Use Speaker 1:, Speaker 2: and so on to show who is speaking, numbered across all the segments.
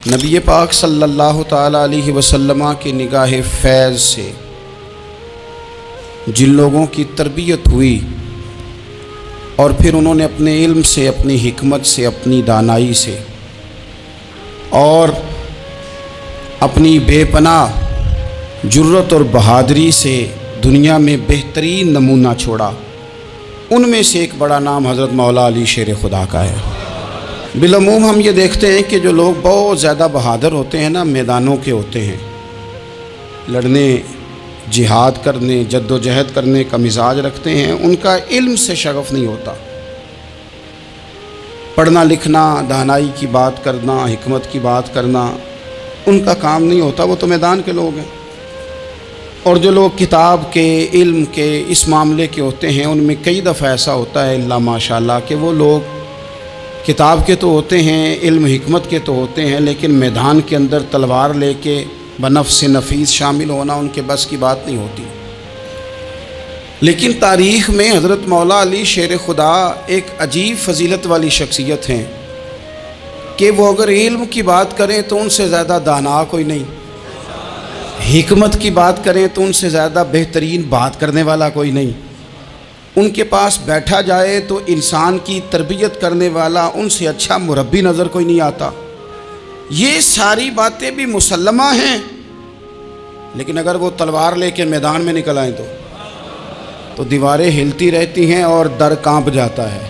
Speaker 1: نبی پاک صلی اللہ تعالیٰ علیہ وسلم کی نگاہ فیض سے جن لوگوں کی تربیت ہوئی اور پھر انہوں نے اپنے علم سے، اپنی حکمت سے، اپنی دانائی سے اور اپنی بے پناہ جرت اور بہادری سے دنیا میں بہترین نمونہ چھوڑا، ان میں سے ایک بڑا نام حضرت مولا علی شیر خدا کا ہے۔ بالعموم ہم یہ دیکھتے ہیں کہ جو لوگ بہت زیادہ بہادر ہوتے ہیں نا، میدانوں کے ہوتے ہیں، لڑنے، جہاد کرنے، جد و جہد کرنے کا مزاج رکھتے ہیں، ان کا علم سے شغف نہیں ہوتا، پڑھنا لکھنا، دانائی کی بات کرنا، حکمت کی بات کرنا ان کا کام نہیں ہوتا، وہ تو میدان کے لوگ ہیں۔ اور جو لوگ کتاب کے، علم کے، اس معاملے کے ہوتے ہیں، ان میں کئی دفعہ ایسا ہوتا ہے اللہ ماشاءاللہ کہ وہ لوگ کتاب کے تو ہوتے ہیں، علم حکمت کے تو ہوتے ہیں، لیکن میدان کے اندر تلوار لے کے بنفس نفیس شامل ہونا ان کے بس کی بات نہیں ہوتی۔ لیکن تاریخ میں حضرت مولا علی شیر خدا ایک عجیب فضیلت والی شخصیت ہیں کہ وہ اگر علم کی بات کریں تو ان سے زیادہ دانا کوئی نہیں، حکمت کی بات کریں تو ان سے زیادہ بہترین بات کرنے والا کوئی نہیں، ان کے پاس بیٹھا جائے تو انسان کی تربیت کرنے والا ان سے اچھا مربی نظر کوئی نہیں آتا۔ یہ ساری باتیں بھی مسلمہ ہیں، لیکن اگر وہ تلوار لے کے میدان میں نکل آئیں تو دیواریں ہلتی رہتی ہیں اور در کانپ جاتا ہے،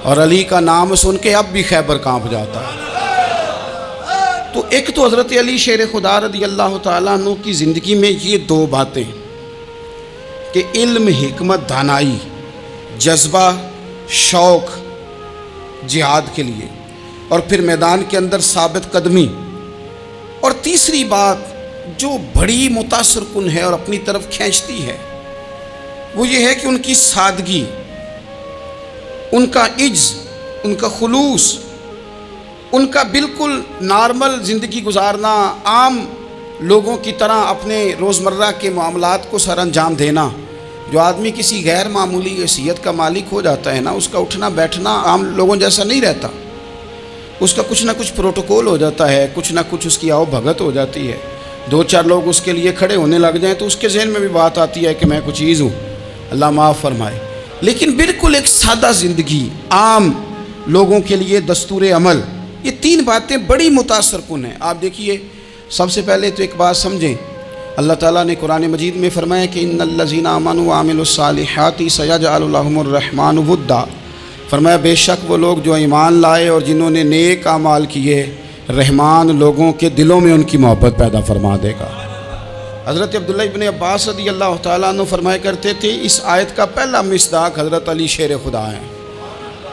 Speaker 1: اور علی کا نام سن کے اب بھی خیبر کانپ جاتا ہے۔ تو ایک تو حضرت علی شیر خدا رضی اللہ تعالیٰ عنہ کی زندگی میں یہ دو باتیں کہ علم، حکمت، دانائی، جذبہ، شوق جہاد کے لیے، اور پھر میدان کے اندر ثابت قدمی، اور تیسری بات جو بڑی متاثر کن ہے اور اپنی طرف کھینچتی ہے وہ یہ ہے کہ ان کی سادگی، ان کا عجز، ان کا خلوص، ان کا بالکل نارمل زندگی گزارنا، عام لوگوں کی طرح اپنے روزمرہ کے معاملات کو سر انجام دینا۔ جو آدمی کسی غیر معمولی حیثیت کا مالک ہو جاتا ہے نا، اس کا اٹھنا بیٹھنا عام لوگوں جیسا نہیں رہتا، اس کا کچھ نہ کچھ پروٹوکول ہو جاتا ہے، کچھ نہ کچھ اس کی آؤ بھگت ہو جاتی ہے، دو چار لوگ اس کے لیے کھڑے ہونے لگ جائیں تو اس کے ذہن میں بھی بات آتی ہے کہ میں کچھ چیز ہوں، اللہ معاف فرمائے۔ لیکن بالکل ایک سادہ زندگی، عام لوگوں کے لیے دستور عمل، یہ تین باتیں بڑی متاثر کن ہیں۔ آپ دیکھیے، سب سے پہلے تو ایک بات سمجھیں، اللہ تعالیٰ نے قرآن مجید میں فرمایا کہ ان الذین آمنوا وعملوا الصالحات سیجعل لهم الرحمن ودا، فرمایا بے شک وہ لوگ جو ایمان لائے اور جنہوں نے نیک اعمال کیے، رحمان لوگوں کے دلوں میں ان کی محبت پیدا فرما دے گا۔ حضرت عبداللہ ابن عباس رضی اللہ تعالیٰ عنہ فرمایا کرتے تھے اس آیت کا پہلا مصداق حضرت علی شیر خدا ہیں۔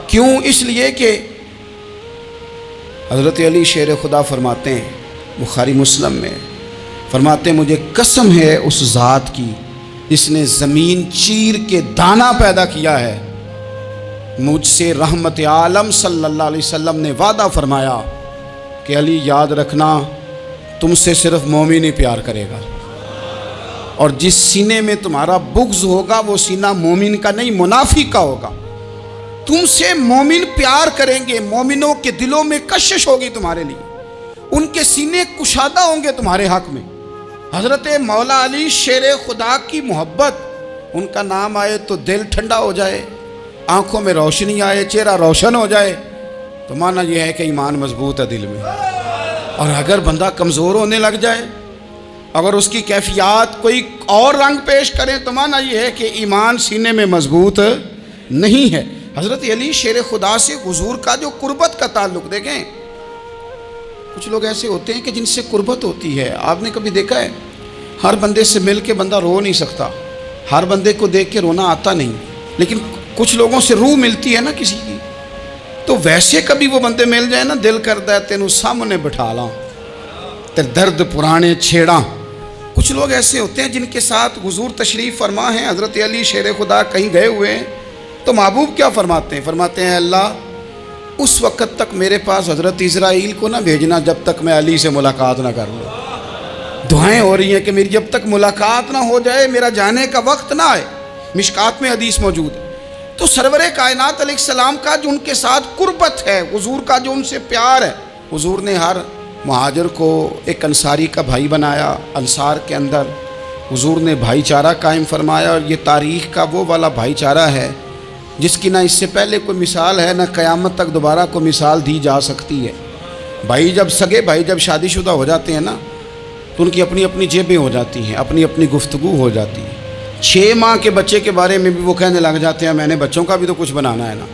Speaker 1: کیوں؟ اس لیے کہ حضرت علی شیر خدا فرماتے ہیں، بخاری مسلم میں فرماتے ہیں، مجھے قسم ہے اس ذات کی جس نے زمین چیر کے دانہ پیدا کیا ہے، مجھ سے رحمت عالم صلی اللہ علیہ وسلم نے وعدہ فرمایا کہ علی یاد رکھنا تم سے صرف مومن ہی پیار کرے گا، اور جس سینے میں تمہارا بغض ہوگا وہ سینہ مومن کا نہیں منافق کا ہوگا۔ تم سے مومن پیار کریں گے، مومنوں کے دلوں میں کشش ہوگی تمہارے لیے، ان کے سینے کشادہ ہوں گے تمہارے حق میں۔ حضرت مولا علی شیر خدا کی محبت، ان کا نام آئے تو دل ٹھنڈا ہو جائے، آنکھوں میں روشنی آئے، چہرہ روشن ہو جائے، تو معنی یہ ہے کہ ایمان مضبوط ہے دل میں۔ اور اگر بندہ کمزور ہونے لگ جائے، اگر اس کی کیفیات کوئی اور رنگ پیش کریں، تو معنی یہ ہے کہ ایمان سینے میں مضبوط نہیں ہے۔ حضرت علی شیر خدا سے حضور کا جو قربت کا تعلق دیکھیں، کچھ لوگ ایسے ہوتے ہیں کہ جن سے قربت ہوتی ہے، آپ نے کبھی دیکھا ہے ہر بندے سے مل کے بندہ رو نہیں سکتا، ہر بندے کو دیکھ کے رونا آتا نہیں، لیکن کچھ لوگوں سے روح ملتی ہے نا کسی کی، تو ویسے کبھی وہ بندے مل جائیں نا، دل کرتا ہے تینوں سامنے بٹھا لاں تے درد پرانے چھیڑاں۔ کچھ لوگ ایسے ہوتے ہیں جن کے ساتھ حضور تشریف فرما ہیں، حضرت علی شیر خدا کہیں گئے ہوئے ہیں تو محبوب کیا فرماتے ہیں؟ فرماتے ہیں اللہ اس وقت تک میرے پاس حضرت اسرائیل کو نہ بھیجنا جب تک میں علی سے ملاقات نہ کر لوں۔ دعائیں ہو رہی ہیں کہ میری جب تک ملاقات نہ ہو جائے، میرا جانے کا وقت نہ آئے، مشکات میں حدیث موجود ہے۔ تو سرور کائنات علیہ السلام کا جو ان کے ساتھ قربت ہے، حضور کا جو ان سے پیار ہے، حضور نے ہر مہاجر کو ایک انصاری کا بھائی بنایا، انصار کے اندر حضور نے بھائی چارہ قائم فرمایا، اور یہ تاریخ کا وہ والا بھائی چارہ ہے جس کی نہ اس سے پہلے کوئی مثال ہے، نہ قیامت تک دوبارہ کوئی مثال دی جا سکتی ہے۔ بھائی جب سگے بھائی جب شادی شدہ ہو جاتے ہیں نا تو ان کی اپنی اپنی جیبیں ہو جاتی ہیں، اپنی اپنی گفتگو ہو جاتی ہے۔ 6 ماہ کے بچے کے بارے میں بھی وہ کہنے لگ جاتے ہیں میں نے بچوں کا بھی تو کچھ بنانا ہے نا۔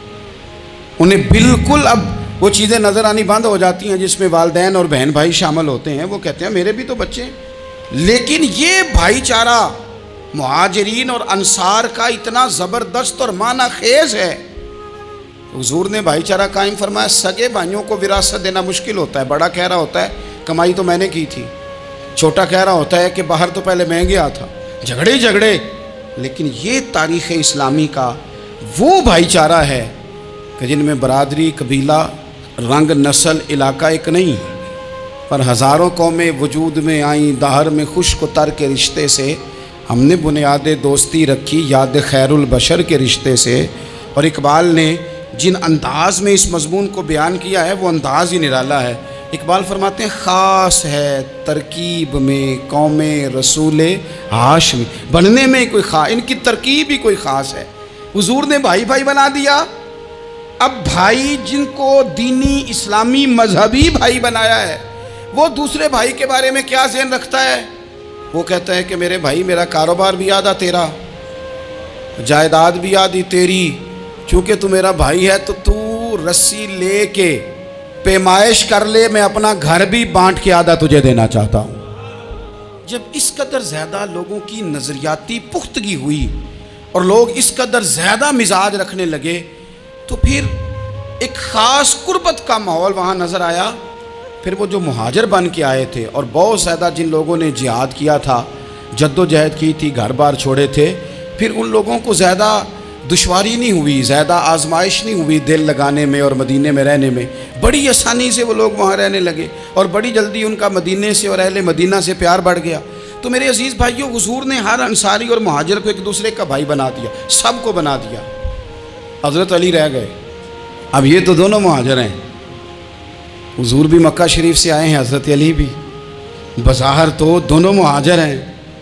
Speaker 1: انہیں بالکل اب وہ چیزیں نظر آنی بند ہو جاتی ہیں جس میں والدین اور بہن بھائی شامل ہوتے ہیں۔ وہ کہتے ہیں میرے بھی تو بچے ہیں۔ لیکن یہ بھائی چارہ مہاجرین اور انصار کا اتنا زبردست اور معنی خیز ہے، حضور نے بھائی چارہ قائم فرمایا۔ سگے بھائیوں کو وراثت دینا مشکل ہوتا ہے، بڑا کہہ رہا ہوتا ہے کمائی تو میں نے کی تھی، چھوٹا کہہ رہا ہوتا ہے کہ باہر تو پہلے میں گیا تھا، جھگڑے۔ لیکن یہ تاریخ اسلامی کا وہ بھائی چارہ ہے کہ جن میں برادری، قبیلہ، رنگ، نسل، علاقہ ایک نہیں، پر ہزاروں قومیں وجود میں آئیں دہر میں خشک و تر کے رشتے سے۔ ہم نے بنیاد دوستی رکھی یاد خیر البشر کے رشتے سے۔ اور اقبال نے جن انداز میں اس مضمون کو بیان کیا ہے وہ انداز ہی نرالا ہے۔ اقبال فرماتے ہیں خاص ہے ترکیب میں قوم رسول ہاشمی، بننے میں کوئی خاص، ان کی ترکیب ہی کوئی خاص ہے۔ حضور نے بھائی بھائی بنا دیا۔ اب بھائی جن کو دینی اسلامی مذہبی بھائی بنایا ہے وہ دوسرے بھائی کے بارے میں کیا ذہن رکھتا ہے؟ وہ کہتا ہے کہ میرے بھائی میرا کاروبار بھی آدھا تیرا، جائیداد بھی آدھی تیری، چونکہ تو میرا بھائی ہے تو تو رسی لے کے پیمائش کر لے، میں اپنا گھر بھی بانٹ کے آدھا تجھے دینا چاہتا ہوں۔ جب اس قدر زیادہ لوگوں کی نظریاتی پختگی ہوئی اور لوگ اس قدر زیادہ مزاج رکھنے لگے تو پھر ایک خاص قربت کا ماحول وہاں نظر آیا۔ پھر وہ جو مہاجر بن کے آئے تھے اور بہت زیادہ جن لوگوں نے جہاد کیا تھا، جد و جہد کی تھی، گھر بار چھوڑے تھے، پھر ان لوگوں کو زیادہ دشواری نہیں ہوئی، زیادہ آزمائش نہیں ہوئی دل لگانے میں اور مدینے میں رہنے میں۔ بڑی آسانی سے وہ لوگ وہاں رہنے لگے اور بڑی جلدی ان کا مدینے سے اور اہل مدینہ سے پیار بڑھ گیا۔ تو میرے عزیز بھائیوں، حضور نے ہر انصاری اور مہاجر کو ایک دوسرے کا بھائی بنا دیا، سب کو بنا دیا۔ حضرت علی رہ گئے، اب یہ تو دونوں مہاجر ہیں، حضور بھی مکہ شریف سے آئے ہیں، حضرت علی بھی، بظاہر تو دونوں مہاجر ہیں،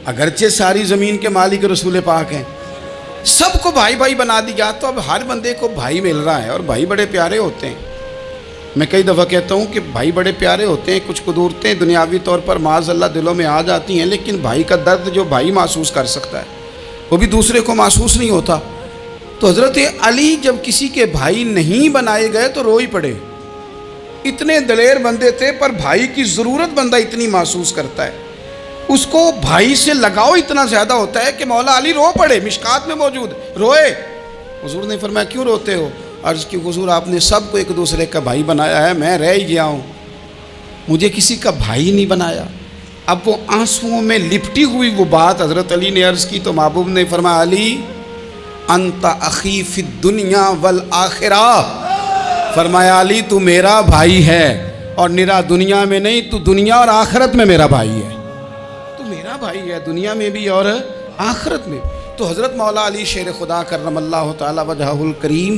Speaker 1: اگرچہ ساری زمین کے مالک رسول پاک ہیں، سب کو بھائی بھائی بنا دیا۔ تو اب ہر بندے کو بھائی مل رہا ہے اور بھائی بڑے پیارے ہوتے ہیں۔ میں کئی دفعہ کہتا ہوں کہ بھائی بڑے پیارے ہوتے ہیں، کچھ قدورتیں دنیاوی طور پر معاذ اللہ دلوں میں آ جاتی ہیں، لیکن بھائی کا درد جو بھائی محسوس کر سکتا ہے وہ بھی دوسرے کو محسوس نہیں ہوتا۔ تو حضرت علی جب کسی کے بھائی نہیں بنائے گئے تو رو ہی پڑے، اتنے دلیر بندے تھے، پر بھائی کی ضرورت بندہ اتنی محسوس کرتا ہے، اس کو بھائی سے لگاؤ اتنا زیادہ ہوتا ہے کہ مولا علی رو پڑے، مشکات میں موجود روئے۔ حضور نے فرمایا کیوں روتے ہو؟ عرض کی حضور آپ نے سب کو ایک دوسرے کا بھائی بنایا ہے، میں رہ ہی گیا ہوں، مجھے کسی کا بھائی نہیں بنایا۔ اب وہ آنسوؤں میں لپٹی ہوئی وہ بات حضرت علی نے عرض کی تو محبوب نے فرمایا علی انت اخی فی الدنیا والآخرہ، فرمایا علی تو میرا بھائی ہے اور نرا دنیا میں نہیں، تو دنیا اور آخرت میں میرا بھائی ہے، تو میرا بھائی ہے دنیا میں بھی اور آخرت میں۔ تو حضرت مولا علی شیر خدا کرم اللہ تعالی وجہہ الکریم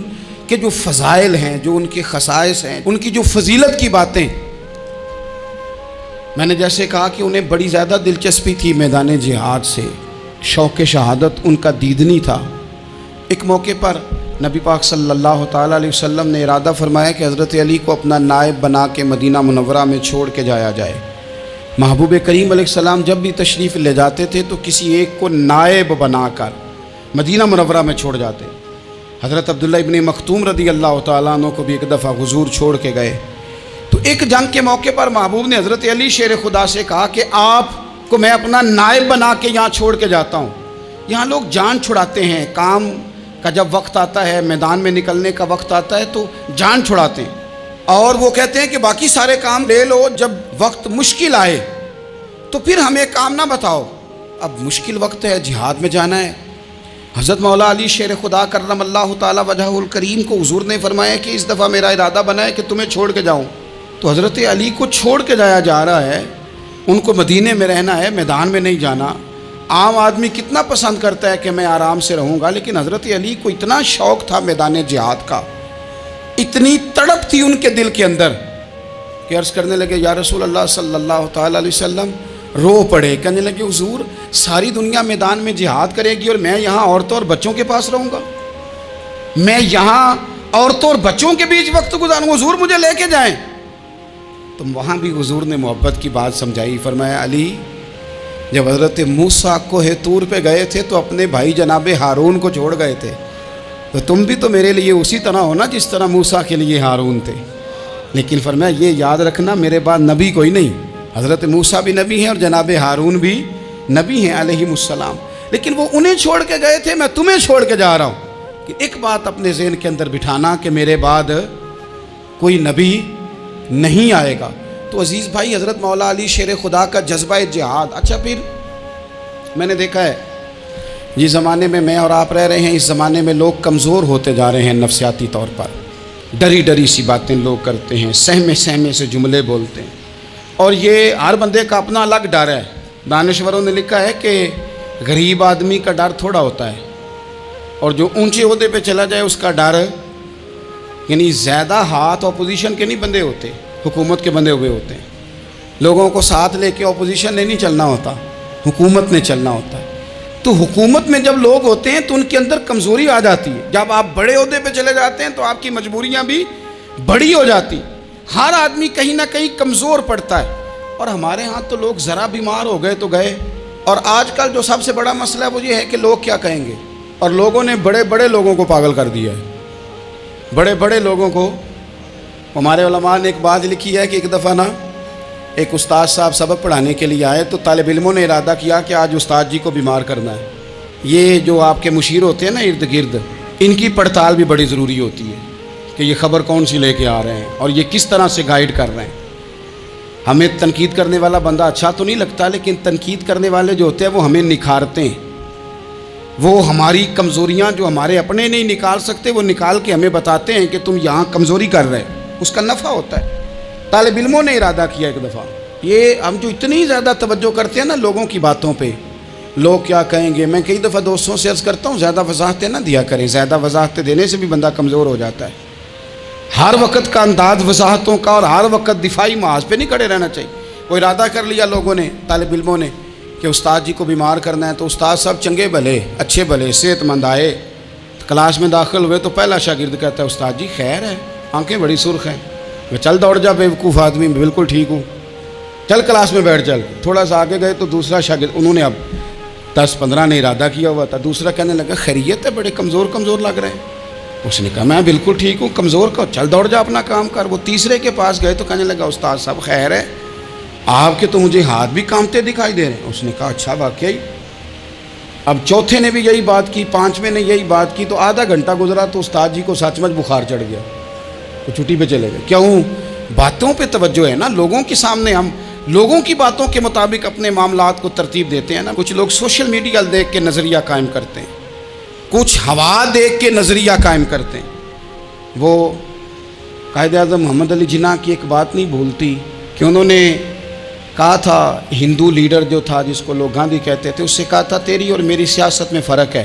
Speaker 1: کے جو فضائل ہیں، جو ان کے خصائص ہیں، ان کی جو فضیلت کی باتیں، میں نے جیسے کہا کہ انہیں بڑی زیادہ دلچسپی تھی میدان جہاد سے، شوق شہادت ان کا دیدنی تھا۔ ایک موقع پر نبی پاک صلی اللہ تعالیٰ علیہ وسلم نے ارادہ فرمایا کہ حضرت علی کو اپنا نائب بنا کے مدینہ منورہ میں چھوڑ کے جایا جائے۔ محبوب کریم علیہ السلام جب بھی تشریف لے جاتے تھے تو کسی ایک کو نائب بنا کر مدینہ منورہ میں چھوڑ جاتے۔ حضرت عبداللہ ابن مختوم رضی اللہ تعالیٰ عنہ کو بھی ایک دفعہ حضور چھوڑ کے گئے، تو ایک جنگ کے موقع پر محبوب نے حضرت علی شیر خدا سے کہا کہ آپ کو میں اپنا نائب بنا کے یہاں چھوڑ کے جاتا ہوں۔ یہاں لوگ جان چھڑاتے ہیں، کام کا جب وقت آتا ہے، میدان میں نکلنے کا وقت آتا ہے تو جان چھڑاتے ہیں، اور وہ کہتے ہیں کہ باقی سارے کام لے لو، جب وقت مشکل آئے تو پھر ہمیں کام نہ بتاؤ۔ اب مشکل وقت ہے، جہاد میں جانا ہے۔ حضرت مولا علی شیر خدا کرم اللہ تعالی وجہہ الکریم کو حضور نے فرمایا کہ اس دفعہ میرا ارادہ بنا ہے کہ تمہیں چھوڑ کے جاؤں۔ تو حضرت علی کو چھوڑ کے جایا جا رہا ہے، ان کو مدینے میں رہنا ہے، میدان میں نہیں جانا۔ عام آدمی کتنا پسند کرتا ہے کہ میں آرام سے رہوں گا، لیکن حضرت علی کو اتنا شوق تھا میدان جہاد کا، اتنی تڑپ تھی ان کے دل کے اندر کہ عرض کرنے لگے یا رسول اللہ صلی اللہ تعالیٰ علیہ وسلم، رو پڑے، کہنے لگے حضور ساری دنیا میدان میں جہاد کرے گی اور میں یہاں عورتوں اور بچوں کے پاس رہوں گا، میں یہاں عورتوں اور بچوں کے بیچ وقت گزاروں، حضور مجھے لے کے جائیں۔ تو وہاں بھی حضور نے محبت کی بات سمجھائی، فرمایا علی جب حضرت موسیٰ کوہ طور پہ گئے تھے تو اپنے بھائی جناب ہارون کو چھوڑ گئے تھے، تو تم بھی تو میرے لیے اسی طرح ہو نا جس طرح موسیٰ کے لیے ہارون تھے۔ لیکن فرمایا یہ یاد رکھنا میرے بعد نبی کوئی نہیں، حضرت موسیٰ بھی نبی ہیں اور جناب ہارون بھی نبی ہیں علیہم السلام، لیکن وہ انہیں چھوڑ کے گئے تھے، میں تمہیں چھوڑ کے جا رہا ہوں۔ کہ ایک بات اپنے ذہن کے اندر بٹھانا کہ میرے بعد کوئی نبی نہیں آئے گا۔ تو عزیز بھائی حضرت مولا علی شیر خدا کا جذبہ جہاد۔ اچھا پھر میں نے دیکھا ہے جس زمانے میں میں اور آپ رہ رہے ہیں، اس زمانے میں لوگ کمزور ہوتے جا رہے ہیں نفسیاتی طور پر، ڈری ڈری سی باتیں لوگ کرتے ہیں، سہمے سہمے سے جملے بولتے ہیں، اور یہ ہر بندے کا اپنا الگ ڈر ہے۔ دانشوروں نے لکھا ہے کہ غریب آدمی کا ڈر تھوڑا ہوتا ہے اور جو اونچے عہدے پہ چلا جائے اس کا ڈر، یعنی زیادہ ہاتھ اپوزیشن کے نہیں بندے ہوتے، حکومت کے بندے ہوئے ہوتے ہیں۔ لوگوں کو ساتھ لے کے اپوزیشن نے نہیں چلنا ہوتا، حکومت نے چلنا ہوتا ہے۔ تو حکومت میں جب لوگ ہوتے ہیں تو ان کے اندر کمزوری آ جاتی ہے، جب آپ بڑے عہدے پہ چلے جاتے ہیں تو آپ کی مجبوریاں بھی بڑی ہو جاتی، ہر آدمی کہیں نہ کہیں کمزور پڑتا ہے۔ اور ہمارے ہاں تو لوگ ذرا بیمار ہو گئے تو گئے، اور آج کل جو سب سے بڑا مسئلہ ہے وہ یہ ہے کہ لوگ کیا کہیں گے، اور لوگوں نے بڑے بڑے لوگوں کو پاگل کر دیا ہے، بڑے بڑے لوگوں کو۔ ہمارے علماء نے ایک بات لکھی ہے کہ ایک دفعہ نا ایک استاد صاحب سبق پڑھانے کے لیے آئے تو طالب علموں نے ارادہ کیا کہ آج استاد جی کو بیمار کرنا ہے۔ یہ جو آپ کے مشیر ہوتے ہیں نا ارد گرد، ان کی پڑتال بھی بڑی ضروری ہوتی ہے کہ یہ خبر کون سی لے کے آ رہے ہیں اور یہ کس طرح سے گائیڈ کر رہے ہیں۔ ہمیں تنقید کرنے والا بندہ اچھا تو نہیں لگتا، لیکن تنقید کرنے والے جو ہوتے ہیں وہ ہمیں نکھارتے ہیں، وہ ہماری کمزوریاں جو ہمارے اپنے نہیں نکال سکتے وہ نکال کے ہمیں بتاتے ہیں کہ تم یہاں کمزوری کر رہے، اس کا نفع ہوتا ہے۔ طالب علموں نے ارادہ کیا ایک دفعہ، یہ ہم جو اتنی زیادہ توجہ کرتے ہیں نا لوگوں کی باتوں پہ، لوگ کیا کہیں گے، میں کئی دفعہ دوستوں سے عرض کرتا ہوں زیادہ وضاحتیں نہ دیا کریں، زیادہ وضاحتیں دینے سے بھی بندہ کمزور ہو جاتا ہے۔ ہر وقت کا انداز وضاحتوں کا اور ہر وقت دفاعی محاذ پہ نہیں کھڑے رہنا چاہیے۔ وہ ارادہ کر لیا لوگوں نے، طالب علموں نے، کہ استاد جی کو بیمار کرنا ہے، تو استاد صاحب چنگے بھلے اچھے بھلے صحت مند آئے، کلاس میں داخل ہوئے تو پہلا شاگرد کہتا ہے استاد جی خیر ہے، آنکھیں بڑی سرخ ہیں۔ میں چل دوڑ جا بیوقوف آدمی، میں بالکل ٹھیک ہوں، چل کلاس میں بیٹھ چل۔ تھوڑا سا آگے گئے تو دوسرا شاگرد، انہوں نے اب 10-15 نے ارادہ کیا ہوا تھا، دوسرا کہنے لگا خیریت ہے، بڑے کمزور کمزور لگ رہے ہیں۔ اس نے کہا میں بالکل ٹھیک ہوں، کمزور کا چل دوڑ جا اپنا کام کر۔ وہ تیسرے کے پاس گئے تو کہنے لگا استاد صاحب خیر ہے، آپ کے تو مجھے ہاتھ بھی کانپتے دکھائی دے رہے ہیں۔ اس نے کہا اچھا واقعی۔ اب چوتھے نے بھی یہی بات کی، پانچویں نے یہی بات کی، تو آدھا گھنٹہ گزرا تو استاد جی کو سچ مچ بخار چڑھ گیا، تو چھٹی پہ چلے گئے۔ کیوں؟ باتوں پہ توجہ ہے نا، لوگوں کے سامنے ہم لوگوں کی باتوں کے مطابق اپنے معاملات کو ترتیب دیتے ہیں نا۔ کچھ لوگ سوشل میڈیا دیکھ کے نظریہ قائم کرتے ہیں، کچھ ہوا دیکھ کے نظریہ قائم کرتے ہیں۔ وہ قائد اعظم محمد علی جناح کی ایک بات نہیں بھولتی کہ انہوں نے کہا تھا، ہندو لیڈر جو تھا جس کو لوگ گاندھی کہتے تھے، اس سے کہا تھا تیری اور میری سیاست میں فرق ہے،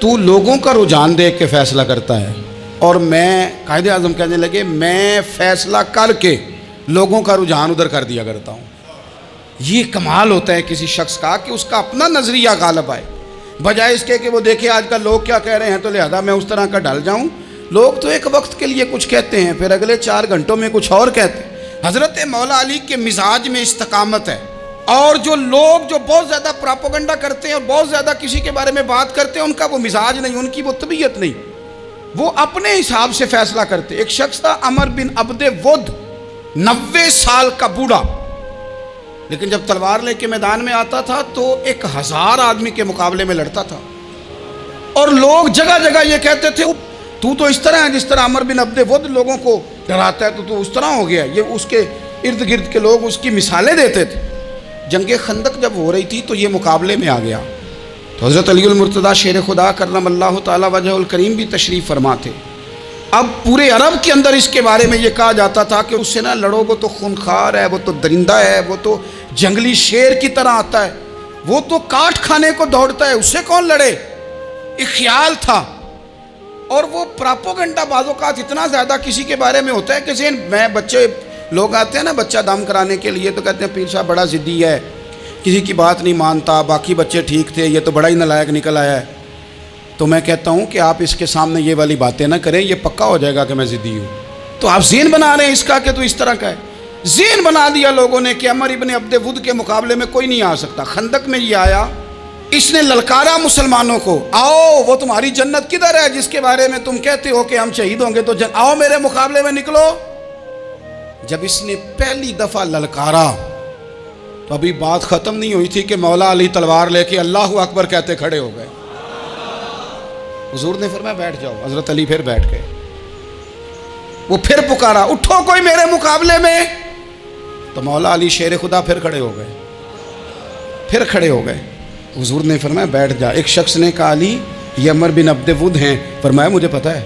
Speaker 1: تو لوگوں کا رجحان دیکھ کے فیصلہ کرتا ہے، اور میں، قائد اعظم کہنے لگے، میں فیصلہ کر کے لوگوں کا رجحان ادھر کر دیا کرتا ہوں۔ یہ کمال ہوتا ہے کسی شخص کا کہ اس کا اپنا نظریہ غالب آئے، بجائے اس کے کہ وہ دیکھے آج کل لوگ کیا کہہ رہے ہیں تو لہذا میں اس طرح کا ڈھل جاؤں۔ لوگ تو ایک وقت کے لیے کچھ کہتے ہیں، پھر اگلے 4 گھنٹوں میں کچھ اور کہتے ہیں۔ حضرت مولا علی کے مزاج میں استقامت ہے، اور جو لوگ جو بہت زیادہ پراپوگنڈا کرتے ہیں اور بہت زیادہ کسی کے بارے میں بات کرتے ہیں، ان کا وہ مزاج نہیں، ان کی وہ طبیعت نہیں، وہ اپنے حساب سے فیصلہ کرتے۔ ایک شخص تھا عمر بن عبد ود، 90 سال کا بوڑھا، لیکن جب تلوار لے کے میدان میں آتا تھا تو 1000 آدمی کے مقابلے میں لڑتا تھا، اور لوگ جگہ جگہ یہ کہتے تھے تو اس طرح ہے جس طرح عمر بن عبد ود لوگوں کو ڈراتا ہے، تو اس طرح ہو گیا۔ یہ اس کے ارد گرد کے لوگ اس کی مثالیں دیتے تھے۔ جنگ خندق جب ہو رہی تھی تو یہ مقابلے میں آ گیا، تو حضرت علی المرتضیٰ شیر خدا کرم اللہ تعالی وجہ الکریم بھی تشریف فرما تھے۔ اب پورے عرب کے اندر اس کے بارے میں یہ کہا جاتا تھا کہ اس سے نہ لڑو، وہ تو خونخوار ہے، وہ تو درندہ ہے، وہ تو جنگلی شیر کی طرح آتا ہے، وہ تو کاٹ کھانے کو دوڑتا ہے، اس سے کون لڑے۔ ایک خیال تھا اور وہ پراپوگنڈا بعض اوقات اتنا زیادہ کسی کے بارے میں ہوتا ہے کہ ذہن میں بچے لوگ آتے ہیں نا بچہ دم کرانے کے لیے تو کہتے ہیں پیر صاحب بڑا ضدی ہے، کسی کی بات نہیں مانتا، باقی بچے ٹھیک تھے، یہ تو بڑا ہی نالائق نکل آیا ہے۔ تو میں کہتا ہوں کہ آپ اس کے سامنے یہ والی باتیں نہ کریں، یہ پکا ہو جائے گا کہ میں ضدی ہوں۔ تو آپ ذہن بنا رہے ہیں اس کا کہ تو اس طرح کا ہے۔ ذہن بنا دیا لوگوں نے کہ عمر ابن عبد ود کے مقابلے میں کوئی نہیں آ سکتا۔ خندق میں یہ آیا، اس نے للکارا مسلمانوں کو، آؤ وہ تمہاری جنت کدھر ہے جس کے بارے میں تم کہتے ہو کہ ہم شہید ہوں گے تو آؤ میرے مقابلے میں نکلو۔ جب اس نے پہلی دفعہ للکارا تو ابھی بات ختم نہیں ہوئی تھی کہ مولا علی تلوار لے کے اللہ اکبر کہتے کھڑے ہو گئے۔ حضور نے فرمایا بیٹھ جاؤ، حضرت علی پھر بیٹھ گئے۔ وہ پھر پکارا اٹھو کوئی میرے مقابلے میں، تو مولا علی شیر خدا پھر کھڑے ہو گئے، پھر کھڑے ہو گئے۔ حضور نے فرمایا بیٹھ جا۔ ایک شخص نے کہا علی یہ عمر بن عبد ود ہیں، فرمایا مجھے پتہ ہے۔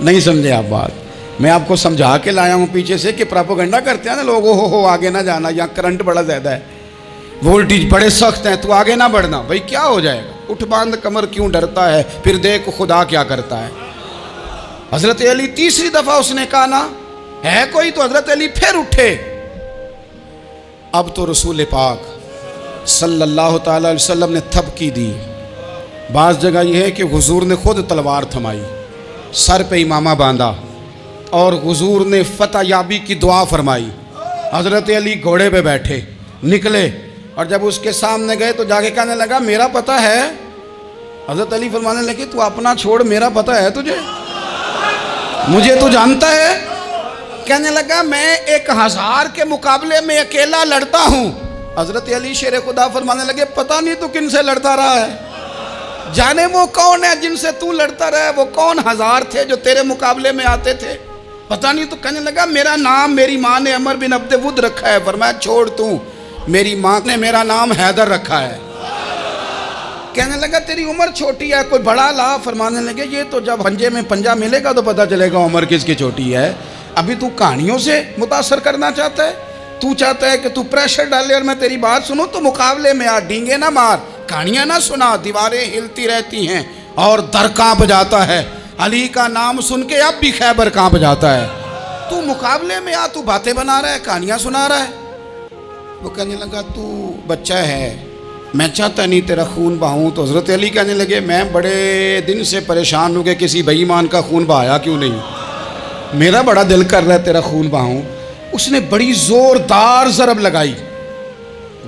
Speaker 1: نہیں سمجھے آپ بات، میں آپ کو سمجھا کے لایا ہوں پیچھے سے کہ پراپوگنڈا کرتے ہیں نا لوگ، ہو آگے نہ جانا، یہاں کرنٹ بڑا زیادہ ہے، وولٹیج بڑے سخت ہیں، تو آگے نہ بڑھنا۔ بھائی کیا ہو جائے گا، اٹھ باندھ کمر کیوں ڈرتا ہے، پھر دیکھ خدا کیا کرتا ہے۔ حضرت علی تیسری دفعہ اس نے کہا نا ہے کوئی، تو حضرت علی پھر اٹھے۔ اب تو رسول پاک صلی اللہ تعالی علیہ وسلم نے تھپکی دی۔ بعض جگہ یہ ہے کہ حضور نے خود تلوار تھمائی، سر پہ امامہ باندھا اور حضور نے فتح یابی کی دعا فرمائی۔ حضرت علی گھوڑے پہ بیٹھے نکلے، اور جب اس کے سامنے گئے تو جا کے کہنے لگا میرا پتہ ہے۔ حضرت علی فرمانے لگے تو اپنا چھوڑ، میرا پتہ ہے تجھے، مجھے تو جانتا ہے۔ کہنے لگا میں 1000 کے مقابلے میں اکیلا لڑتا ہوں۔ حضرت علی شیر خدا فرمانے لگے پتہ نہیں تو کن سے لڑتا رہا ہے، جانے وہ کون ہے جن سے تو لڑتا رہا ہے، وہ کون 1000 تھے جو تیرے مقابلے میں آتے تھے، پتہ نہیں۔ تو کہنے لگا میرا نام میری ماں نے عمر بن عبد ود رکھا ہے۔ فرمایا چھوڑ تو، میری ماں نے میرا نام حیدر رکھا ہے۔ کہنے لگا تیری عمر چھوٹی ہے، کوئی بڑا لا۔ فرمانے لگے یہ تو جب پنجے میں پنجہ ملے گا تو پتہ چلے گا عمر کس کی چھوٹی ہے، ابھی تو کہانیوں سے متاثر کرنا چاہتا ہے، تو چاہتا ہے کہ تو پریشر ڈالے اور میں تیری بات سنوں، تو مقابلے میں آ، ڈینگے نہ مار، کہانیاں نہ سنا، دیواریں ہلتی رہتی ہیں اور در کانپ جاتا ہے۔ علی کا نام سن کے اب بھی خیبر کانپ جاتا ہے، تو مقابلے میں آ، تو باتیں بنا رہا ہے، کہانیاں سنا رہا ہے۔ وہ کہنے لگا تو بچہ ہے، میں چاہتا نہیں تیرا خون بہاؤں۔ تو حضرت علی کہنے لگے میں بڑے دن سے پریشان ہوں کہ کسی بے ایمان کا خون بہایا کیوں نہیں، میرا بڑا دل کر رہا ہے تیرا خون بہاؤں۔ اس نے بڑی زوردار ضرب لگائی،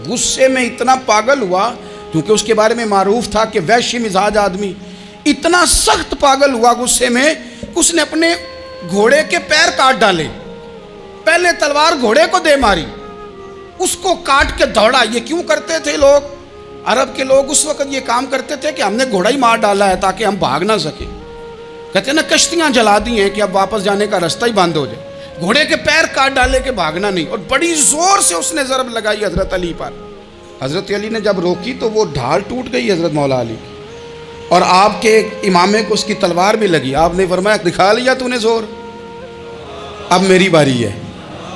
Speaker 1: غصے میں اتنا پاگل ہوا، کیونکہ اس کے بارے میں معروف تھا کہ وحشی مزاج آدمی، اتنا سخت پاگل ہوا غصے میں، اس نے اپنے گھوڑے کے پیر کاٹ ڈالے، پہلے تلوار گھوڑے کو دے ماری، اس کو کاٹ کے دوڑا۔ یہ کیوں کرتے تھے لوگ، عرب کے لوگ اس وقت یہ کام کرتے تھے کہ ہم نے گھوڑا ہی مار ڈالا ہے تاکہ ہم بھاگ نہ سکیں، کہتے ہیں نا کشتیاں جلا دی ہیں کہ اب واپس جانے کا رستہ ہی بند ہو جائے، گھوڑے کے پیر کاٹ ڈالے کہ بھاگنا نہیں۔ اور بڑی زور سے اس نے ضرب لگائی حضرت علی پر۔ حضرت علی نے جب روکی تو وہ ڈھال ٹوٹ گئی حضرت مولا علی کی، اور آپ کے امامے کو اس کی تلوار بھی لگی۔ آپ نے فرمایا دکھا لیا تو نے زور، اب میری باری ہے۔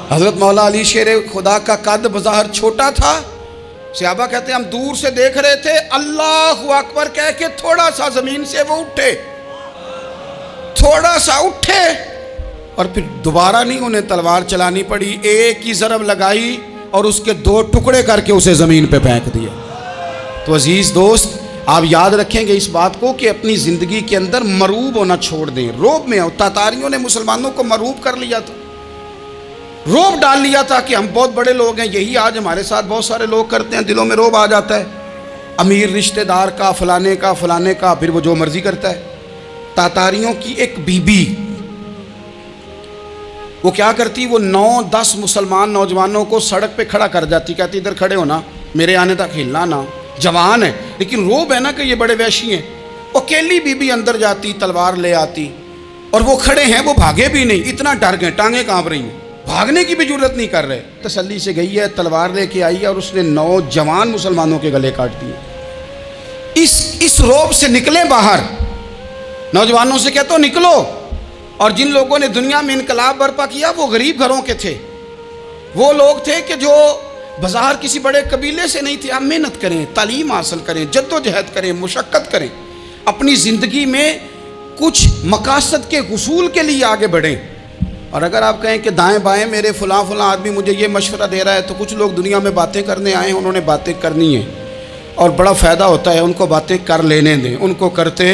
Speaker 1: حضرت مولا علی شیر خدا کا قد بظاہر چھوٹا تھا، صحابہ کہتے ہیں ہم دور سے دیکھ رہے تھے، اللہ اکبر کہہ کے تھوڑا سا زمین سے وہ اٹھے، تھوڑا سا اٹھے، اور پھر دوبارہ نہیں انہیں تلوار چلانی پڑی، ایک ہی ضرب لگائی اور اس کے 2 ٹکڑے کر کے اسے زمین پہ پھینک دیا۔ تو عزیز دوست آپ یاد رکھیں گے اس بات کو کہ اپنی زندگی کے اندر مروب ہونا چھوڑ دیں، روب میں تاتاریوں نے مسلمانوں کو مروب کر لیا تھا، روب ڈال لیا تھا کہ ہم بہت بڑے لوگ ہیں۔ یہی آج ہمارے ساتھ بہت سارے لوگ کرتے ہیں، دلوں میں روب آ جاتا ہے، امیر رشتہ دار کا، فلانے کا، پھر وہ جو مرضی کرتا ہے۔ تاتاریوں کی ایک بی بی وہ کیا کرتی، وہ 9-10 مسلمان نوجوانوں کو سڑک پہ کھڑا کر جاتی، کہتی ادھر کھڑے ہونا، میرے آنے تک ہلنا نہ، جوان ہے لیکن روب ہے نا کہ یہ بڑے وحشی ہیں۔ اکیلی بی بی اندر جاتی، تلوار لے آتی، اور وہ کھڑے ہیں، وہ بھاگے بھی نہیں، اتنا ڈر گئے، ٹانگیں کانپ رہی ہیں، بھاگنے کی بھی جرت نہیں کر رہے۔ تسلی سے گئی ہے، تلوار لے کے آئی ہے، اور اس نے 9 جوان مسلمانوں کے گلے کاٹ دیے۔ اس روب سے نکلیں باہر، نوجوانوں سے کہتا ہوں نکلو۔ اور جن لوگوں نے دنیا میں انقلاب برپا کیا وہ غریب گھروں کے تھے، وہ لوگ تھے کہ جو بظاہر کسی بڑے قبیلے سے نہیں تھے۔ آپ محنت کریں، تعلیم حاصل کریں، جد و جہد کریں، مشقت کریں، اپنی زندگی میں کچھ مقاصد کے حصول کے لیے آگے بڑھیں. اور اگر آپ کہیں کہ دائیں بائیں میرے فلاں آدمی مجھے یہ مشورہ دے رہا ہے، تو کچھ لوگ دنیا میں باتیں کرنے آئے ہیں، انہوں نے باتیں کرنی ہیں اور بڑا فائدہ ہوتا ہے، ان کو باتیں کر لینے دیں، ان کو کرتے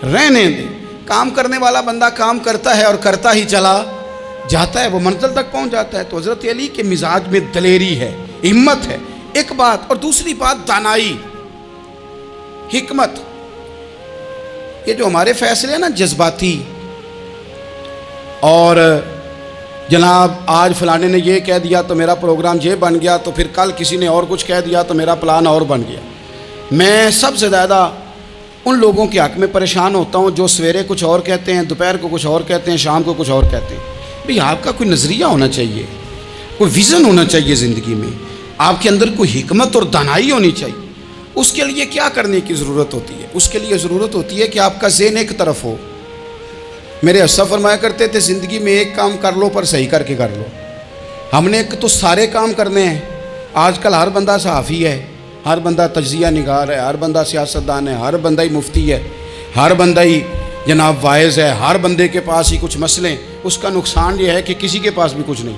Speaker 1: رہنے دیں. کام کرنے والا بندہ کام کرتا ہے اور کرتا ہی چلا جاتا ہے، وہ منزل تک پہنچ جاتا ہے. تو حضرت علی کے مزاج میں دلیری ہے، ہمت ہے، ایک بات. اور دوسری بات دانائی، حکمت. یہ جو ہمارے فیصلے ہیں نا جذباتی، اور جناب آج فلانے نے یہ کہہ دیا تو میرا پروگرام یہ بن گیا، تو پھر کل کسی نے اور کچھ کہہ دیا تو میرا پلان اور بن گیا. میں سب سے زیادہ ان لوگوں کے حق میں پریشان ہوتا ہوں جو سویرے کچھ اور کہتے ہیں، دوپہر کو کچھ اور کہتے ہیں، شام کو کچھ اور کہتے ہیں. بھئی آپ کا کوئی نظریہ ہونا چاہیے، کوئی ویژن ہونا چاہیے زندگی میں، آپ کے اندر کوئی حکمت اور دانائی ہونی چاہیے. اس کے لیے کیا کرنے کی ضرورت ہوتی ہے؟ اس کے لیے ضرورت ہوتی ہے کہ آپ کا ذہن ایک طرف ہو. میرے اسا فرمایا کرتے تھے زندگی میں ایک کام کر لو پر صحیح کر کے کر لو. ہم نے تو سارے کام کرنے ہیں. آج کل ہر بندہ صحافی ہے، ہر بندہ تجزیہ نگار ہے، ہر بندہ سیاستدان ہے، ہر بندہ ہی مفتی ہے، ہر بندہ ہی جناب واعظ ہے، ہر بندے کے پاس ہی کچھ مسئلے. اس کا نقصان یہ ہے کہ کسی کے پاس بھی کچھ نہیں.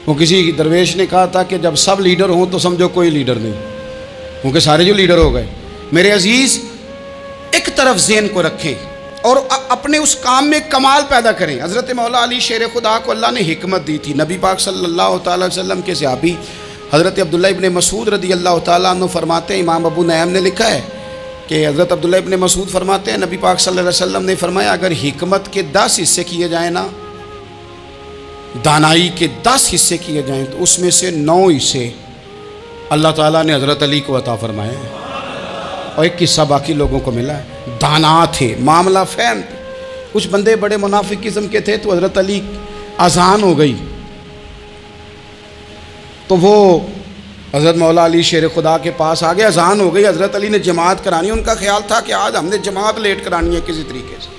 Speaker 1: وہ کسی درویش نے کہا تھا کہ جب سب لیڈر ہوں تو سمجھو کوئی لیڈر نہیں، کیونکہ سارے جو لیڈر ہو گئے. میرے عزیز ایک طرف ذہن کو رکھیں اور اپنے اس کام میں کمال پیدا کریں. حضرت مولا علی شیر خدا کو اللہ نے حکمت دی تھی. نبی پاک صلی اللہ تعالیٰ علیہ وسلم کے صحابی حضرت عبداللہ ابن مسعود رضی اللہ تعالیٰ عنہ فرماتے ہیں، امام ابو نعیم نے لکھا ہے کہ حضرت عبداللہ ابن مسعود فرماتے ہیں نبی پاک صلی اللہ علیہ وسلم نے فرمایا اگر حکمت کے 10 حصے کیے جائیں نا، دانائی کے 10 حصے کیے جائیں، تو اس میں سے 9 حصے اللہ تعالیٰ نے حضرت علی کو عطا فرمائے ہیں، اور ایک حصہ باقی لوگوں کو ملا ہے. دانا تھے، معاملہ فہم تھے. کچھ بندے بڑے منافق قسم کے تھے، تو حضرت علی اذان ہو گئی تو وہ حضرت مولا علی شیر خدا کے پاس آ گئے. اذان ہو گئی، حضرت علی نے جماعت کرانی. ان کا خیال تھا کہ آج ہم نے جماعت لیٹ کرانی ہے کسی طریقے سے.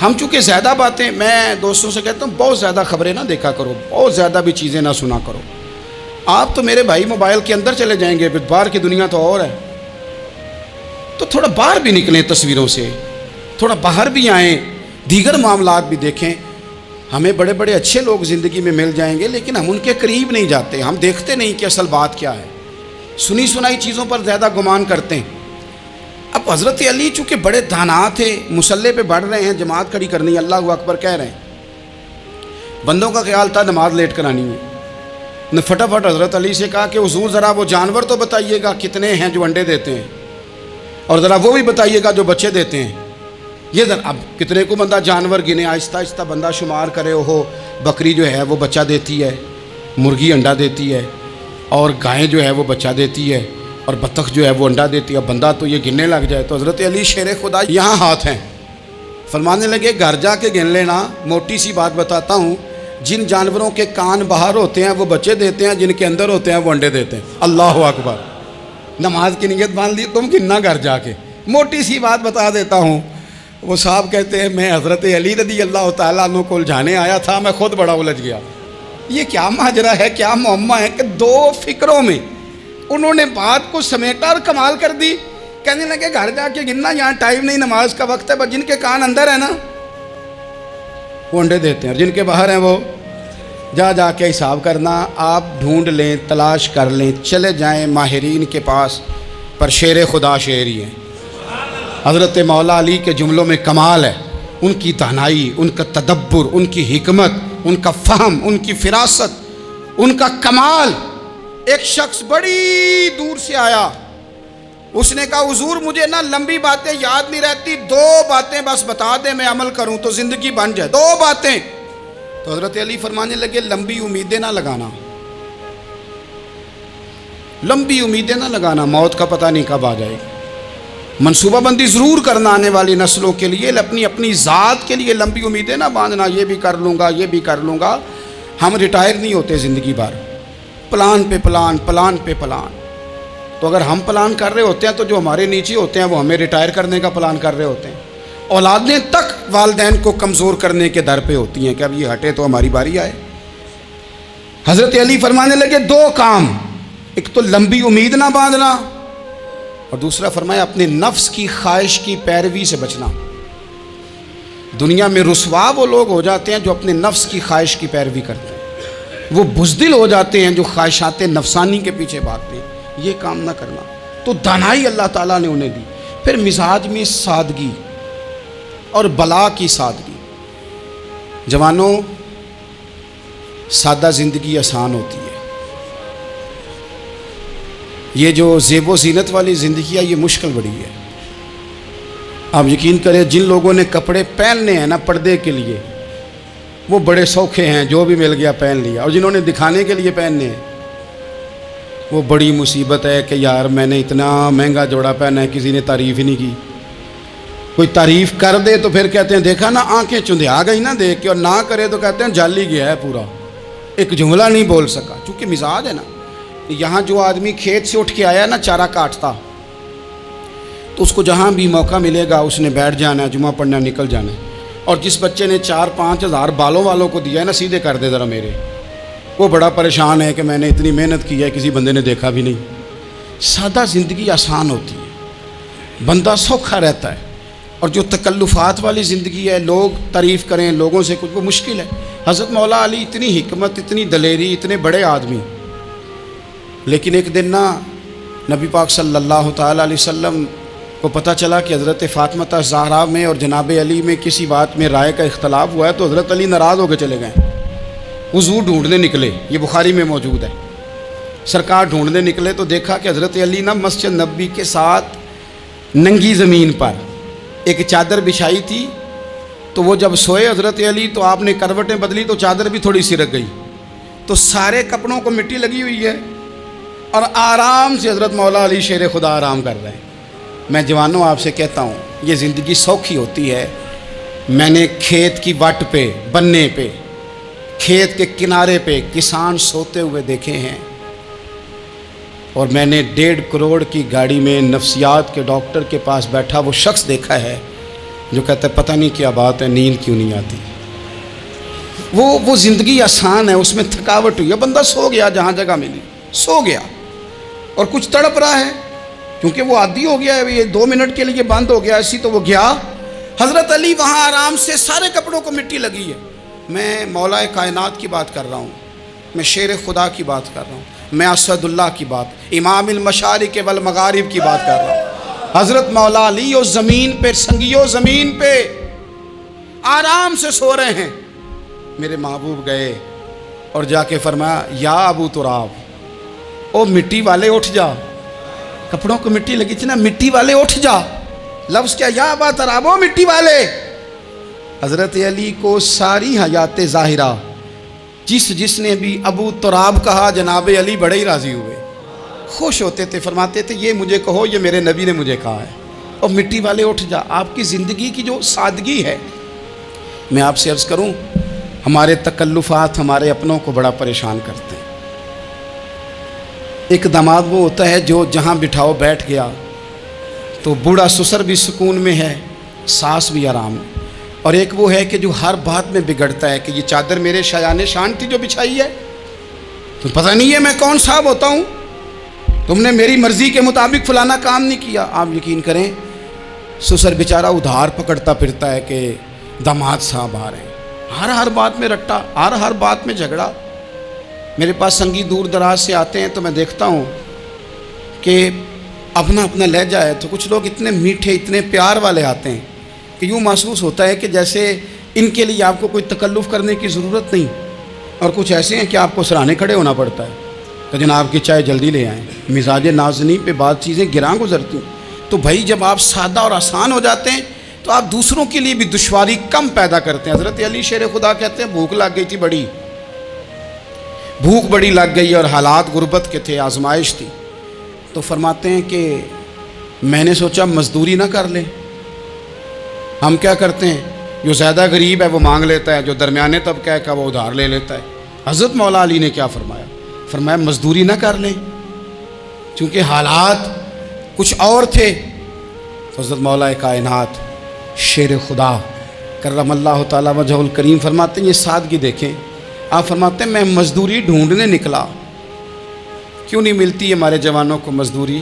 Speaker 1: ہم چونکہ زیادہ باتیں، میں دوستوں سے کہتا ہوں بہت زیادہ خبریں نہ دیکھا کرو، بہت زیادہ بھی چیزیں نہ سنا کرو. آپ تو میرے بھائی موبائل کے اندر چلے جائیں گے، باہر کی دنیا تو اور ہے. تو تھوڑا باہر بھی نکلیں تصویروں سے، تھوڑا باہر بھی آئیں، دیگر معاملات بھی دیکھیں. ہمیں بڑے بڑے اچھے لوگ زندگی میں مل جائیں گے، لیکن ہم ان کے قریب نہیں جاتے. ہم دیکھتے نہیں کہ اصل بات کیا ہے، سنی سنائی چیزوں پر زیادہ گمان کرتے ہیں. اب حضرت علی چونکہ بڑے دانا تھے، مسلح پہ بڑھ رہے ہیں، جماعت کھڑی کرنی، اللہ اکبر کہہ رہے ہیں. بندوں کا خیال تھا نماز لیٹ کرانی ہے. نے فٹافٹ حضرت علی سے کہا کہ حضور ذرا وہ جانور تو بتائیے گا کتنے ہیں جو انڈے دیتے ہیں، اور ذرا وہ بھی بتائیے گا جو بچے دیتے ہیں. یہ ذرا اب کتنے کو بندہ جانور گنے، آہستہ آہستہ بندہ شمار کرے. ہو بکری جو ہے وہ بچہ دیتی ہے، مرغی انڈا دیتی ہے، اور گائے جو ہے وہ بچہ دیتی ہے، اور بطخ جو ہے وہ انڈا دیتی ہے. بندہ تو یہ گننے لگ جائے. تو حضرت علی شیر خدا یہاں ہاتھ ہیں، فرمانے لگے گھر جا کے گن لینا. موٹی سی بات بتاتا ہوں، جن جانوروں کے کان باہر ہوتے ہیں وہ بچے دیتے ہیں، جن کے اندر ہوتے ہیں وہ انڈے دیتے ہیں. اللہ اکبر. نماز کی نیت مان لی، تم گننا گھر جا کے. موٹی سی بات بتا دیتا ہوں. وہ صاحب کہتے ہیں میں حضرت علی رضی اللہ تعالیٰ عنہ کو الجھانے آیا تھا، میں خود بڑا الجھ گیا. یہ کیا ماجرا ہے، کیا معمہ ہے کہ 2 فکروں میں انہوں نے بات کو سمیٹا اور کمال کر دی. کہنے لگے گھر جا کے گننا، یہاں ٹائم نہیں، نماز کا وقت ہے. بس جن کے کان اندر ہے نا وہ انڈے دیتے ہیں، اور جن کے باہر ہیں وہ جا کے حساب کرنا. آپ ڈھونڈ لیں، تلاش کر لیں، چلے جائیں ماہرین کے پاس، پر شیر خدا شعر ہی ہیں. حضرت مولا علی کے جملوں میں کمال ہے، ان کی دانائی، ان کا تدبر، ان کی حکمت، ان کا فہم، ان کی فراست، ان کا کمال. ایک شخص بڑی دور سے آیا، اس نے کہا حضور مجھے نا لمبی باتیں یاد نہیں رہتی، 2 باتیں بس بتا دیں میں عمل کروں تو زندگی بن جائے، 2 باتیں. تو حضرت علی فرمانے لگے لمبی امیدیں نہ لگانا، لمبی امیدیں نہ لگانا، موت کا پتہ نہیں کب آ جائے. منصوبہ بندی ضرور کرنا آنے والی نسلوں کے لیے، اپنی ذات کے لیے لمبی امیدیں نہ باندھنا، یہ بھی کر لوں گا، یہ بھی کر لوں گا. ہم ریٹائر نہیں ہوتے زندگی بھر، پلان پہ پلان، پلان پہ پلان. تو اگر ہم پلان کر رہے ہوتے ہیں تو جو ہمارے نیچے ہوتے ہیں وہ ہمیں ریٹائر کرنے کا پلان کر رہے ہوتے ہیں. اولادیں تک والدین کو کمزور کرنے کے در پہ ہوتی ہیں کہ اب یہ ہٹے تو ہماری باری آئے. حضرت علی فرمانے لگے 2 کام، ایک تو لمبی امید نہ باندھنا، اور دوسرا فرمایا اپنے نفس کی خواہش کی پیروی سے بچنا۔ دنیا میں رسوا وہ لوگ ہو جاتے ہیں جو اپنے نفس کی خواہش کی پیروی کرتے ہیں، وہ بزدل ہو جاتے ہیں جو خواہشات نفسانی کے پیچھے بھاگتے ہیں۔ یہ کام نہ کرنا، تو دانائی اللہ تعالیٰ نے انہیں دی۔ پھر مزاج میں سادگی اور بلا کی سادگی۔ جوانوں، سادہ زندگی آسان ہوتی ہے، یہ جو زیب و زینت والی زندگی ہے یہ مشکل بڑی ہے۔ آپ یقین کریں جن لوگوں نے کپڑے پہننے ہیں نا پردے کے لیے، وہ بڑے سوکھے ہیں، جو بھی مل گیا پہن لیا، اور جنہوں نے دکھانے کے لیے پہننے ہیں وہ بڑی مصیبت ہے کہ یار میں نے اتنا مہنگا جوڑا پہنا ہے، کسی نے تعریف ہی نہیں کی۔ کوئی تعریف کر دے تو پھر کہتے ہیں دیکھا نا آنکھیں چندھیا گئی نا دیکھ کے، اور نہ کرے تو کہتے ہیں جال ہی گیا ہے پورا، ایک جملہ نہیں بول سکا۔ چونکہ مزاج ہے نا، یہاں جو آدمی کھیت سے اٹھ کے آیا نا چارہ کاٹتا، تو اس کو جہاں بھی موقع ملے گا اس نے بیٹھ جانا ہے، جمعہ پڑھنا نکل جانا ہے۔ اور جس بچے نے 4-5 ہزار بالوں والوں کو دیا ہے نا سیدھے کر دے ذرا میرے، وہ بڑا پریشان ہے کہ میں نے اتنی محنت کی ہے کسی بندے نے دیکھا بھی نہیں۔ سادہ زندگی آسان ہوتی ہے، بندہ سوکھا رہتا ہے، اور جو تکلفات والی زندگی ہے، لوگ تعریف کریں، لوگوں سے کچھ، وہ مشکل ہے۔ حضرت مولا علی اتنی حکمت، اتنی دلیری، اتنے بڑے آدمی، لیکن ایک دن نا نبی پاک صلی اللہ تعالیٰ علیہ وسلم کو پتہ چلا کہ حضرت فاطمہ زہرا میں اور جناب علی میں کسی بات میں رائے کا اختلاف ہوا ہے، تو حضرت علی ناراض ہو کے چلے گئے، حضور ڈھونڈنے نکلے، یہ بخاری میں موجود ہے۔ سرکار ڈھونڈنے نکلے تو دیکھا کہ حضرت علی نا مسجد نبوی کے ساتھ ننگی زمین پر ایک چادر بچھائی تھی، تو وہ جب سوئے حضرت علی تو آپ نے کروٹیں بدلی تو چادر بھی تھوڑی سرک گئی، تو سارے کپڑوں کو مٹی لگی ہوئی ہے، اور آرام سے حضرت مولا علی شیر خدا آرام کر رہے ہیں۔ میں جوانوں آپ سے کہتا ہوں یہ زندگی سوکھی ہوتی ہے۔ میں نے کھیت کی وٹ پہ، بننے پہ، کھیت کے کنارے پہ کسان سوتے ہوئے دیکھے ہیں، اور میں نے 1.5 کروڑ کی گاڑی میں نفسیات کے ڈاکٹر کے پاس بیٹھا وہ شخص دیکھا ہے جو کہتا ہے پتہ نہیں کیا بات ہے، نیند کیوں نہیں آتی۔ وہ زندگی آسان ہے، اس میں تھکاوٹ ہوئی ہے، بندہ سو گیا جہاں جگہ ملی، سو گیا، اور کچھ تڑپ رہا ہے کیونکہ وہ عادی ہو گیا ہے، یہ 2 منٹ کے لیے بند ہو گیا ایسی، تو وہ گیا۔ حضرت علی وہاں آرام سے، سارے کپڑوں کو مٹی لگی ہے۔ میں مولا کائنات کی بات کر رہا ہوں، میں شیر خدا کی بات کر رہا ہوں، میں اسد اللہ کی بات، امام المشارق والمغارب کی بات کر رہا ہوں۔ حضرت مولا علی اور زمین پہ، سنگیو زمین پہ آرام سے سو رہے ہیں۔ میرے محبوب گئے اور جا کے فرمایا یا ابو تراب، او مٹی والے اٹھ جا، کپڑوں کو مٹی لگی تھی نا، مٹی والے اٹھ جا۔ لفظ کیا، یا ابا تراب، او مٹی والے۔ حضرت علی کو ساری حیات ظاہرہ جس نے بھی ابو تراب کہا جناب علی بڑے ہی راضی ہوئے، خوش ہوتے تھے، فرماتے تھے یہ مجھے کہو، یہ میرے نبی نے مجھے کہا ہے۔ اور مٹی والے اٹھ جا، آپ کی زندگی کی جو سادگی ہے۔ میں آپ سے عرض کروں ہمارے تکلفات ہمارے اپنوں کو بڑا پریشان کرتے ہیں۔ ایک داماد وہ ہوتا ہے جو جہاں بٹھاؤ بیٹھ گیا، تو بوڑھا سسر بھی سکون میں ہے، ساس بھی آرام ہے، اور ایک وہ ہے کہ جو ہر بات میں بگڑتا ہے کہ یہ چادر میرے شایان شان تھی جو بچھائی ہے، تو پتہ نہیں ہے میں کون صاحب ہوتا ہوں، تم نے میری مرضی کے مطابق فلانا کام نہیں کیا۔ آپ یقین کریں سسر بیچارہ ادھار پکڑتا پھرتا ہے کہ داماد صاحب آ رہے ہیں، ہر بات میں رٹا، ہر بات میں جھگڑا۔ میرے پاس سنگی دور دراز سے آتے ہیں تو میں دیکھتا ہوں کہ اپنا لہجہ ہے، تو کچھ لوگ اتنے میٹھے، اتنے پیار والے آتے ہیں کہ یوں محسوس ہوتا ہے کہ جیسے ان کے لیے آپ کو کوئی تکلف کرنے کی ضرورت نہیں، اور کچھ ایسے ہیں کہ آپ کو سراہنے کھڑے ہونا پڑتا ہے کہ جناب کی چائے جلدی لے آئیں۔ مزاج نازنی پہ بعض چیزیں گراں گزرتی ہیں۔ تو بھائی جب آپ سادہ اور آسان ہو جاتے ہیں تو آپ دوسروں کے لیے بھی دشواری کم پیدا کرتے ہیں۔ حضرت علی شیر خدا کہتے ہیں بھوک لگ گئی تھی، بھوک بڑی لگ گئی، اور حالات غربت کے تھے، آزمائش تھی، تو فرماتے ہیں کہ میں نے سوچا مزدوری نہ کر لیں۔ ہم کیا کرتے ہیں، جو زیادہ غریب ہے وہ مانگ لیتا ہے، جو درمیانے طبقہ کا وہ ادھار لے لیتا ہے۔ حضرت مولا علی نے کیا فرمایا، فرمایا مزدوری نہ کر لیں، چونکہ حالات کچھ اور تھے۔ حضرت مولا کائنات شیر خدا کرم اللہ تعالیٰ وجہ الکریم فرماتے ہیں یہ سادگی دیکھیں۔ آپ فرماتے ہیں میں مزدوری ڈھونڈنے نکلا، کیوں نہیں ملتی ہمارے جوانوں کو مزدوری؟